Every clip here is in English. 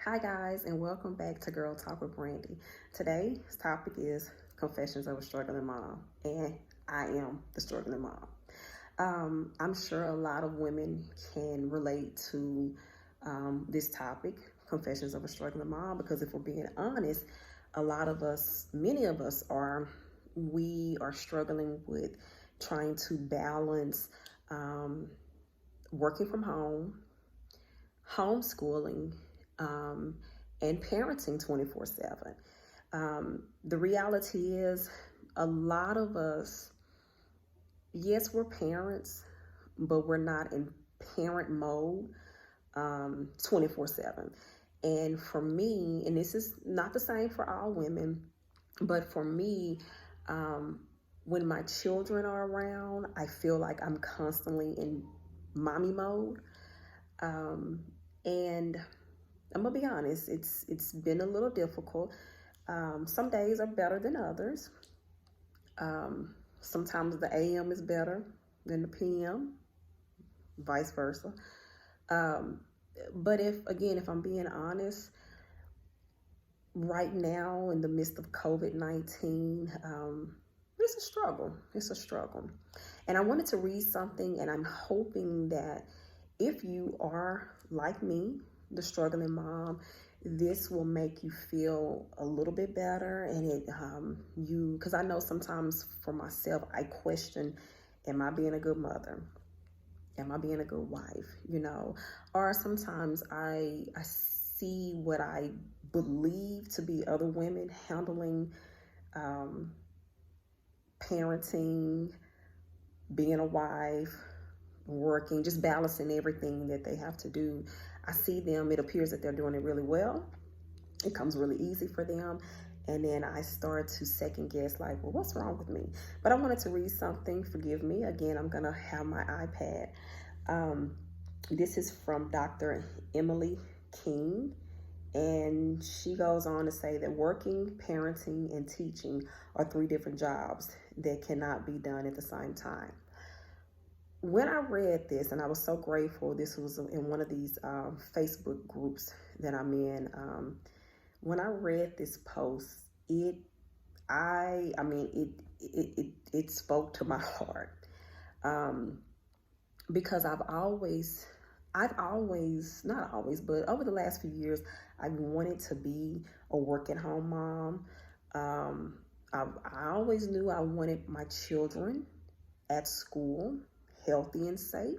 Hi guys, and welcome back to Girl Talk with Brandy. Today's topic is confessions of a struggling mom, and I am the struggling mom. I'm sure a lot of women can relate to this topic, confessions of a struggling mom, because if we're being honest, a lot of us, many of us we are struggling with trying to balance um, working from home, homeschooling, um, and parenting 24/7. The reality is, a lot of us, yes, we're parents, but we're not in parent mode 24/7. And for me, and this is not the same for all women, but for me, um, when my children are around, I feel like I'm constantly in mommy mode. Um, and I'm gonna be honest, it's been a little difficult. Some days are better than others. Sometimes the AM is better than the PM, vice versa. Um, but if I'm being honest, right now in the midst of COVID-19, it's a struggle. It's a struggle. And I wanted to read something, and I'm hoping that if you are like me, the struggling mom, this will make you feel a little bit better. And because I know sometimes for myself, I question, am I being a good mother? Am I being a good wife? Or sometimes I see what I believe to be other women handling um, parenting, being a wife, working, just balancing everything that they have to do. I see them, it appears that they're doing it really well. It comes really easy for them. And then I start to second guess, like, well, what's wrong with me? But I wanted to read something. Forgive me. Again, I'm going to have my iPad. This is from Dr. Emily King. And she goes on to say that working, parenting, and teaching are three different jobs that cannot be done at the same time. When I read this, and I was so grateful, this was in one of these Facebook groups that I'm in. When I read this post, it spoke to my heart, because I've always, not always, but over the last few years, I've wanted to be a work at home mom. I always knew I wanted my children at school healthy and safe,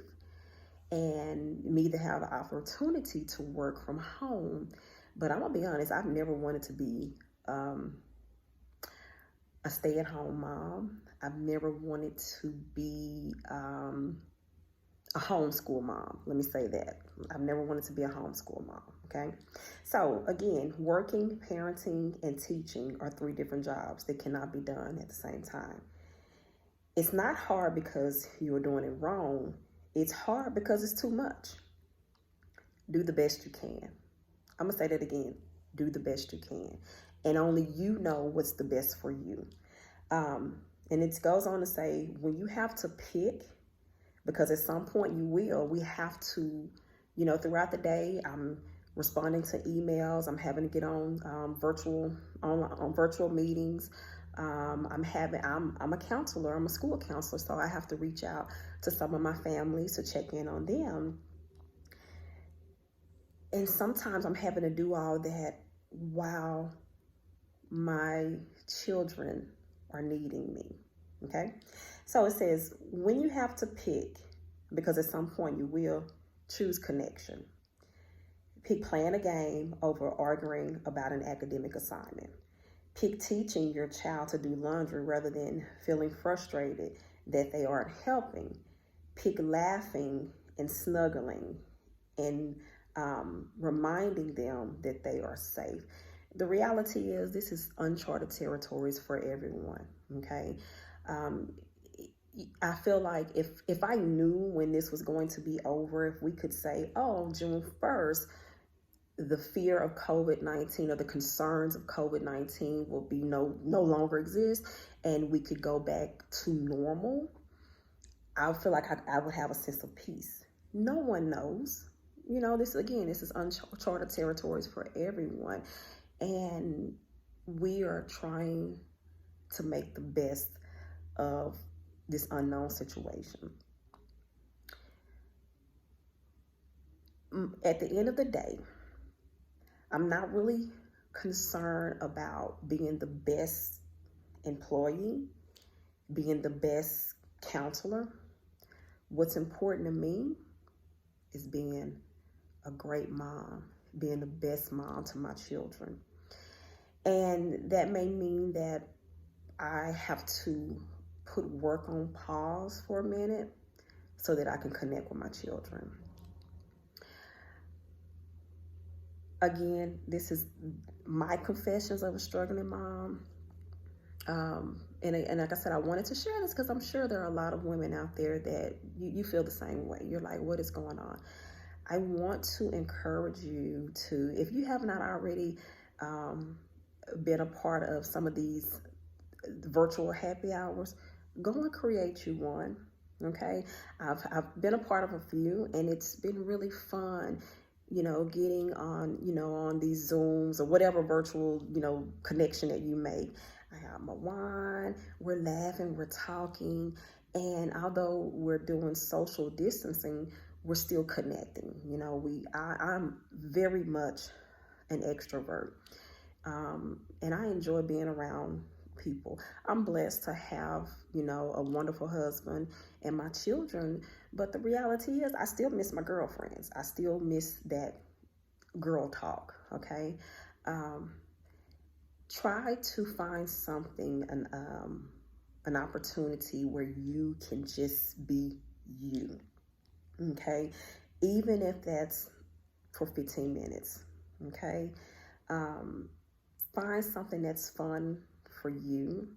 and me to have the opportunity to work from home. But I'm gonna be honest, I've never wanted to be a stay-at-home mom. I've never wanted to be a homeschool mom. Let me say that. I've never wanted to be a homeschool mom, okay? So again, working, parenting, and teaching are three different jobs that cannot be done at the same time. It's not hard because you're doing it wrong. It's hard because it's too much. Do the best you can. I'm going to say that again. Do the best you can. And only you know what's the best for you. And it goes on to say, when you have to pick, because at some point we have to, throughout the day, I'm responding to emails. I'm having to get on virtual meetings. I'm a counselor. I'm a school counselor, so I have to reach out to some of my families to check in on them. And sometimes I'm having to do all that while my children are needing me. Okay, so it says, when you have to pick, because at some point you will, choose connection. Pick playing a game over arguing about an academic assignment. Pick teaching your child to do laundry rather than feeling frustrated that they aren't helping. Pick laughing and snuggling and reminding them that they are safe. The reality is, this is uncharted territories for everyone, okay? I feel like if I knew when this was going to be over, if we could say, oh, June 1st, the fear of COVID-19 or the concerns of COVID-19 will be no longer exist, and we could go back to normal, I feel like I would have a sense of peace. No one knows. this is uncharted territories for everyone. And we are trying to make the best of this unknown situation. At the end of the day, I'm not really concerned about being the best employee, being the best counselor. What's important to me is being a great mom, being the best mom to my children. And that may mean that I have to put work on pause for a minute so that I can connect with my children. Again, this is my confessions of a struggling mom. And like I said, I wanted to share this because I'm sure there are a lot of women out there that you feel the same way. You're like, what is going on? I want to encourage you to, if you have not already been a part of some of these virtual happy hours, go and create you one. Okay, I've been a part of a few, and it's been really fun. Getting on, on these Zooms or whatever virtual, connection that you make. I have my wine, we're laughing, we're talking, and although we're doing social distancing, we're still connecting. I'm very much an extrovert, and I enjoy being around people. I'm blessed to have, a wonderful husband and my children, but the reality is I still miss my girlfriends. I still miss that girl talk, okay? Try to find something, an opportunity where you can just be you, okay? Even if that's for 15 minutes, okay? Find something that's fun for you.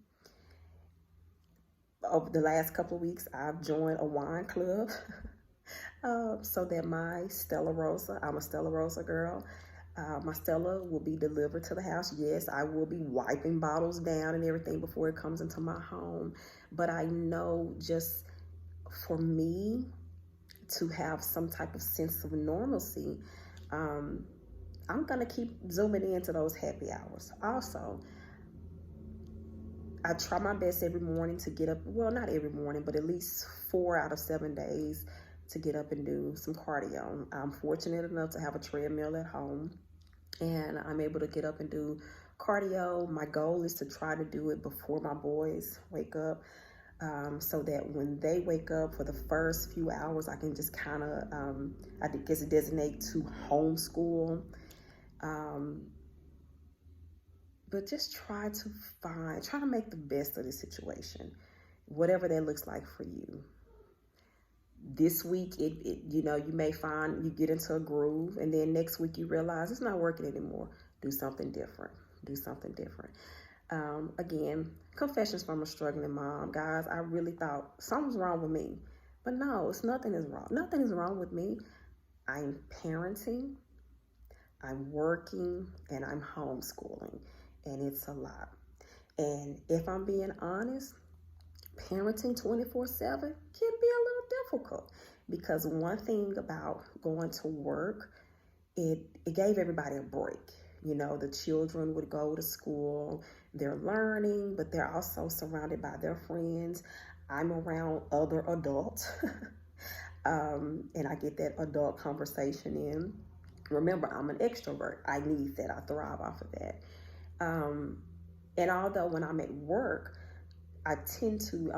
Over the last couple of weeks, I've joined a wine club so that my Stella Rosa, I'm a Stella Rosa girl, my Stella will be delivered to the house. Yes, I will be wiping bottles down and everything before it comes into my home. But I know just for me to have some type of sense of normalcy, I'm going to keep zooming into those happy hours. Also, I try my best every morning to get up, well, not every morning, but at least 4 out of 7 days to get up and do some cardio. I'm fortunate enough to have a treadmill at home, and I'm able to get up and do cardio. My goal is to try to do it before my boys wake up, so that when they wake up for the first few hours, I can just kind of, I guess, designate to homeschool. But just try to make the best of the situation, whatever that looks like for you. This week, you may find you get into a groove, and then next week you realize it's not working anymore. Do something different. Again, confessions from a struggling mom. Guys, I really thought something's wrong with me. But no, nothing is wrong. Nothing is wrong with me. I'm parenting, I'm working, and I'm homeschooling. And it's a lot. And if I'm being honest, parenting 24/7 can be a little difficult, because one thing about going to work, it gave everybody a break. The children would go to school, they're learning, but they're also surrounded by their friends. I'm around other adults, and I get that adult conversation in. Remember, I'm an extrovert. I need that. I thrive off of that. And although when I'm at work, I tend to,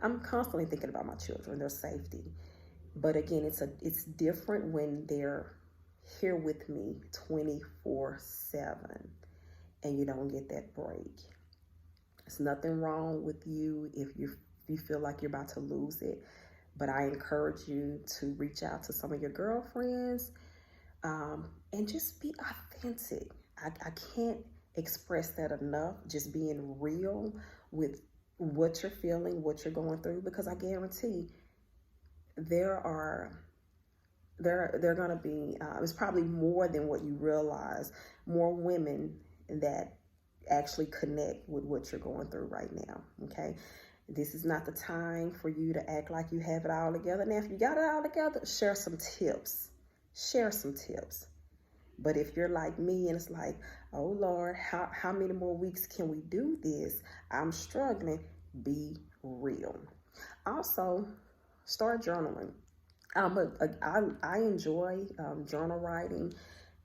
I'm constantly thinking about my children, their safety. But again, it's different when they're here with me 24/7 and you don't get that break. There's nothing wrong with you if you feel like you're about to lose it. But I encourage you to reach out to some of your girlfriends, and just be authentic. I can't express that enough. Just being real with what you're feeling, what you're going through, because I guarantee there are going to be, it's probably more than what you realize, more women that actually connect with what you're going through right now. Okay, this is not the time for you to act like you have it all together. Now, if you got it all together, share some tips. share some tips. But if you're like me and it's like, oh Lord, how many more weeks can we do this? I'm struggling. Be real. Also, start journaling. I enjoy journal writing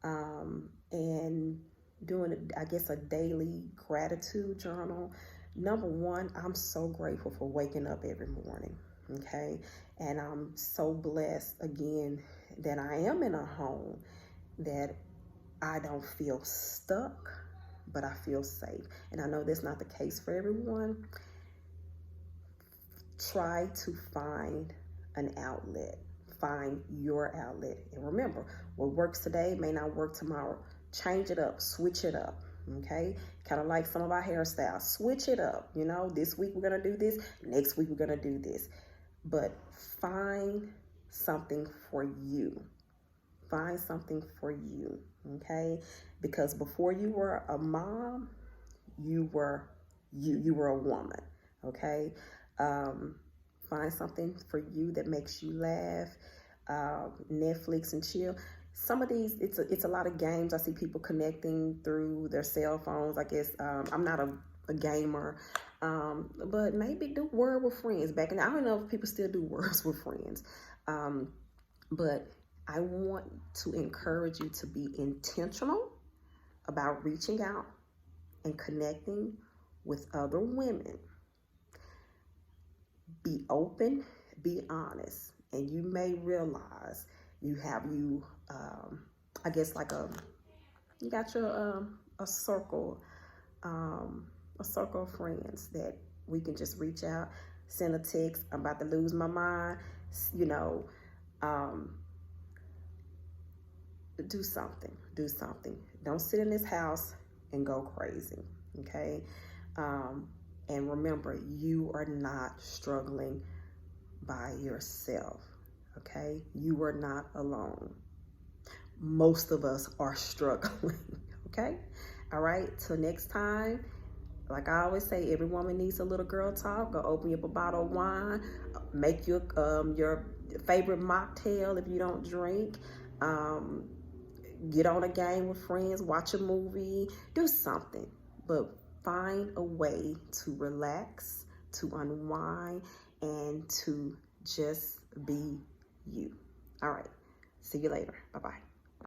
and doing, I guess, a daily gratitude journal. Number one, I'm so grateful for waking up every morning. Okay. And I'm so blessed again that I am in a home that I don't feel stuck, but I feel safe. And I know that's not the case for everyone. Try to find an outlet. Find your outlet. And remember, what works today may not work tomorrow. Change it up, switch it up. Okay, kind of like some of our hairstyles. Switch it up. You know, this week we're gonna do this, next week we're gonna do this. But find something for you. Find something for you. Okay, because before you were a mom, you were a woman. Okay. Find something for you that makes you laugh. Netflix and chill. Some of these, it's a lot of games. I see people connecting through their cell phones. I guess I'm not a gamer, but maybe do Word with Friends. Back in, I don't know if people still do Words with Friends, but I want to encourage you to be intentional about reaching out and connecting with other women. Be open, be honest, and you may realize you have I guess like you got your a circle of friends that we can just reach out, send a text. I'm about to lose my mind, you know. Do something. Don't sit in this house and go crazy. Okay. And remember, you are not struggling by yourself. Okay. You are not alone. Most of us are struggling. Okay. All right. Till next time. Like I always say, every woman needs a little girl talk. Go open up a bottle of wine. Make your favorite mocktail if you don't drink. Get on a game with friends. Watch a movie. Do something. But find a way to relax, to unwind, and to just be you. All right. See you later. Bye-bye.